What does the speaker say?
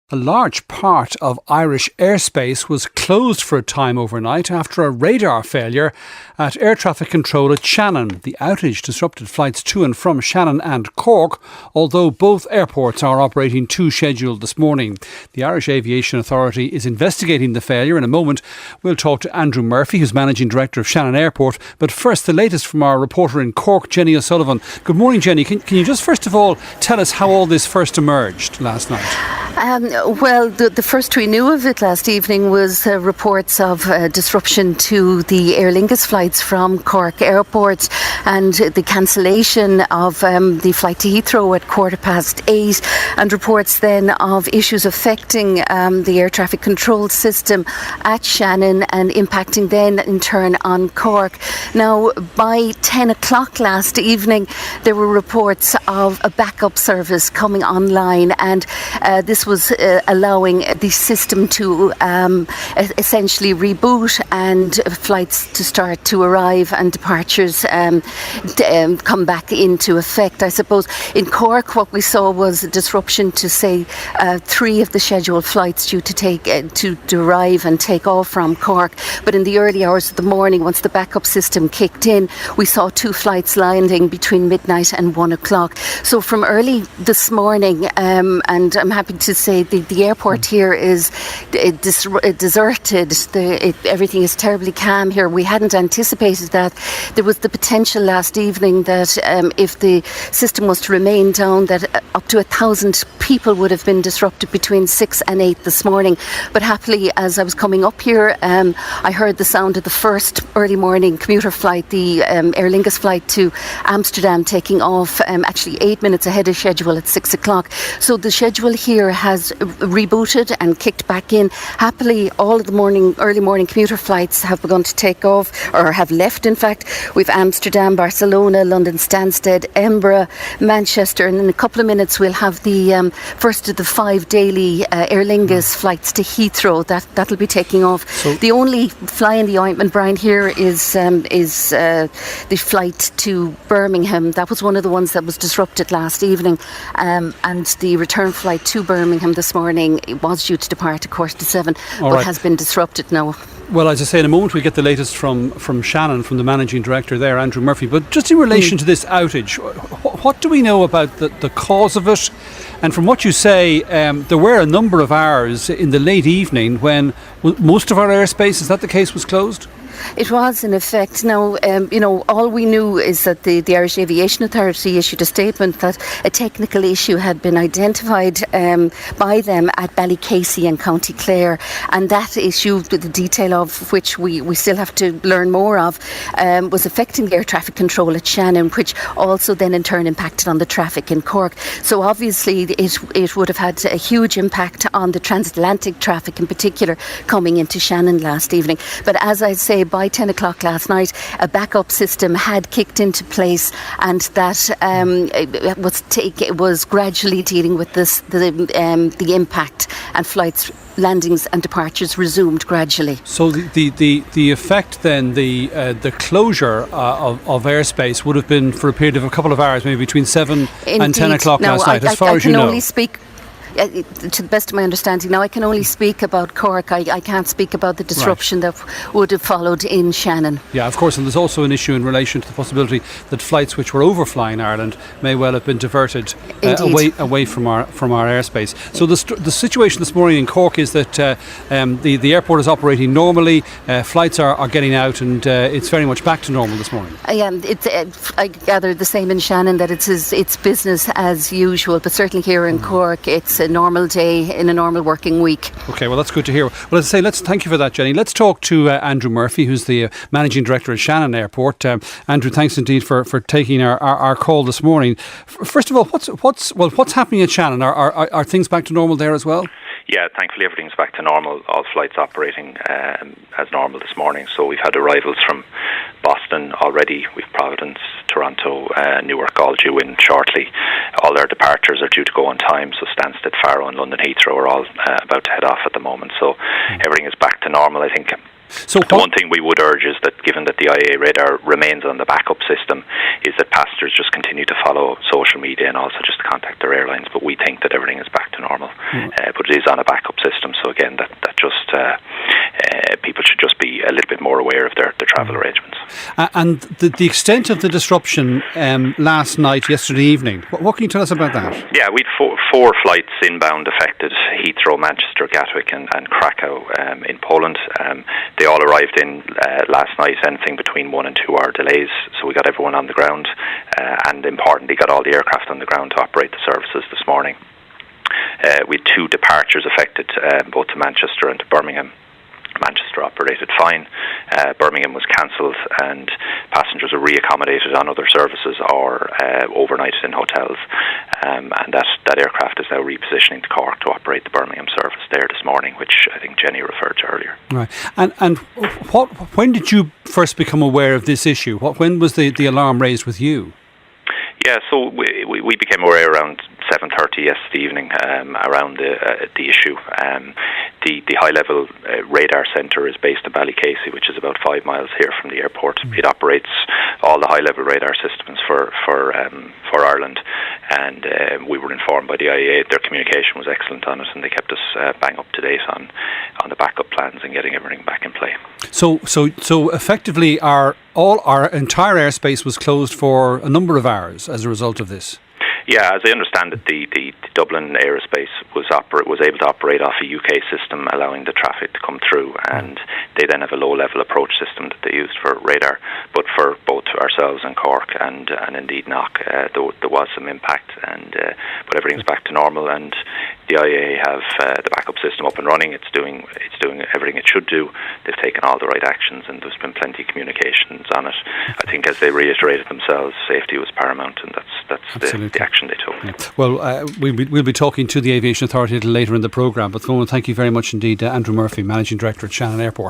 A large part of Irish airspace was closed for a time overnight after a radar failure at air traffic control at Shannon. The outage disrupted flights to and from Shannon and Cork, although both airports are operating to schedule this morning. The Irish Aviation Authority is investigating the failure. In a moment, we'll talk to Andrew Murphy, who's Managing Director of Shannon Airport. But first, the latest from our reporter in Cork, Jenny O'Sullivan. Good morning, Jenny. Can you just first of all tell us how all this first emerged last night? Well, the first we knew of it last evening was reports of disruption to the Aer Lingus flights from Cork Airport and the cancellation of the flight to Heathrow at 8:15, and reports then of issues affecting the air traffic control system at Shannon and impacting then in turn on Cork. Now, by 10 o'clock last evening, there were reports of a backup service coming online, and this was allowing the system to essentially reboot and flights to start to arrive and departures come back into effect. I suppose in Cork what we saw was a disruption to say 3 of the scheduled flights due to arrive and take off from Cork, but in the early hours of the morning, once the backup system kicked in, we saw 2 flights landing between midnight and 1 o'clock. So from early this morning, and I'm happy to say the airport here is deserted. Everything is terribly calm here. We hadn't anticipated that. There was the potential last evening that if the system was to remain down, that up to 1,000 people would have been disrupted between 6 and 8 this morning. But happily, as I was coming up here, I heard the sound of the first early morning commuter flight, the Aer Lingus flight to Amsterdam, taking off actually 8 minutes ahead of schedule at 6 o'clock. So the schedule here has rebooted and kicked back in. Happily, all of the early morning commuter flights have begun to take off, or have left in fact. We've Amsterdam, Barcelona, London Stansted, Edinburgh, Manchester, and in a couple of minutes we'll have the first of the 5 daily Aer Lingus flights to Heathrow. That'll be taking off. So the only fly in the ointment, Brian, here is the flight to Birmingham. That was one of the ones that was disrupted last evening, and the return flight to Birmingham this morning, it was due to depart at 7:15, but has been disrupted now. Well, as I say, in a moment we get the latest from Shannon, from the Managing Director there, Andrew Murphy. But just in relation to this outage, what do we know about the cause of it? And from what you say, there were a number of hours in the late evening when most of our airspace, is that the case, was closed? It was, in effect. Now, all we knew is that the Irish Aviation Authority issued a statement that a technical issue had been identified by them at Ballycasey and County Clare, and that issue, the detail of which we still have to learn more of, was affecting the air traffic control at Shannon, which also then in turn impacted on the traffic in Cork. So obviously it would have had a huge impact on the transatlantic traffic in particular coming into Shannon last evening. But as I say, by 10 o'clock last night, a backup system had kicked into place, and that it was gradually dealing with the impact, and flights, landings and departures resumed gradually. So the effect then, the closure of airspace would have been for a period of a couple of hours, maybe between 7 and 10 o'clock last night, as far as you know. I can only speak to the best of my understanding. Now, I can only speak about Cork. I can't speak about the disruption that would have followed in Shannon. Yeah, of course, and there's also an issue in relation to the possibility that flights which were overflying Ireland may well have been diverted away from our airspace. So the situation this morning in Cork is that the airport is operating normally, flights are getting out, and it's very much back to normal this morning. I gather the same in Shannon, that it's business as usual, but certainly here in Cork it's a normal day in a normal working week. Okay, well, that's good to hear. Well, as I say, thank you for that, Jenny. Let's talk to Andrew Murphy, who's the Managing Director at Shannon Airport. Andrew, thanks indeed for taking our call this morning. First of all, what's happening at Shannon? Are things back to normal there as well? Yeah, thankfully everything's back to normal. All flights operating as normal this morning. So we've had arrivals from Boston already. We've Providence, Toronto, Newark all due in shortly. All their departures are due to go on time. So Stansted, Faro and London Heathrow are all about to head off at the moment. So everything is back to normal. I think So the one thing we would urge is that, given that the IAA radar remains on the backup system, is that passengers just continue to follow social media and also just contact their airlines. But we think that everything is back to normal. But it is on a backup system, so again, that just people should just be a little bit more aware of their travel arrangements. And the extent of the disruption last night, yesterday evening, what can you tell us about that? Yeah, we had four flights inbound affected: Heathrow, Manchester, Gatwick and Krakow in Poland. They all arrived in last night, anything between 1 and 2 hour delays, so we got everyone on the ground and importantly got all the aircraft on the ground to operate the services this morning. We had 2 departures affected, both to Manchester and to Birmingham. Manchester operated fine. Birmingham was cancelled and passengers were reaccommodated on other services or overnighted in hotels. And that aircraft is now repositioning to Cork to operate the Birmingham service there this morning, which I think Jenny referred to earlier. Right. And when did you first become aware of this issue? When was the alarm raised with you? Yeah, so we became aware around 7:30 yesterday evening around the issue. The high-level radar centre is based in Ballycasey, which is about 5 miles here from the airport. It operates all the high-level radar systems for Ireland, and we were informed by the IAA. Their communication was excellent on it, and they kept us bang up to date on the backup plans and getting everything back in play. So effectively, our entire airspace was closed for a number of hours as a result of this. Yeah, as I understand it, the Dublin airspace was able to operate off a UK system, allowing the traffic to come through, and they then have a low-level approach system that they used for radar. But for both ourselves and Cork and indeed Knock, there was some impact, but everything's back to normal, and the IAA have the backup system up and running. It's doing everything it should do. They've taken all the right actions, and there's been plenty of communications on it. I think, as they reiterated themselves, safety was paramount, and that's the action they took. Yeah. Well, we'll be talking to the Aviation Authority a little later in the programme, but for the moment, thank you very much indeed, Andrew Murphy, Managing Director at Shannon Airport.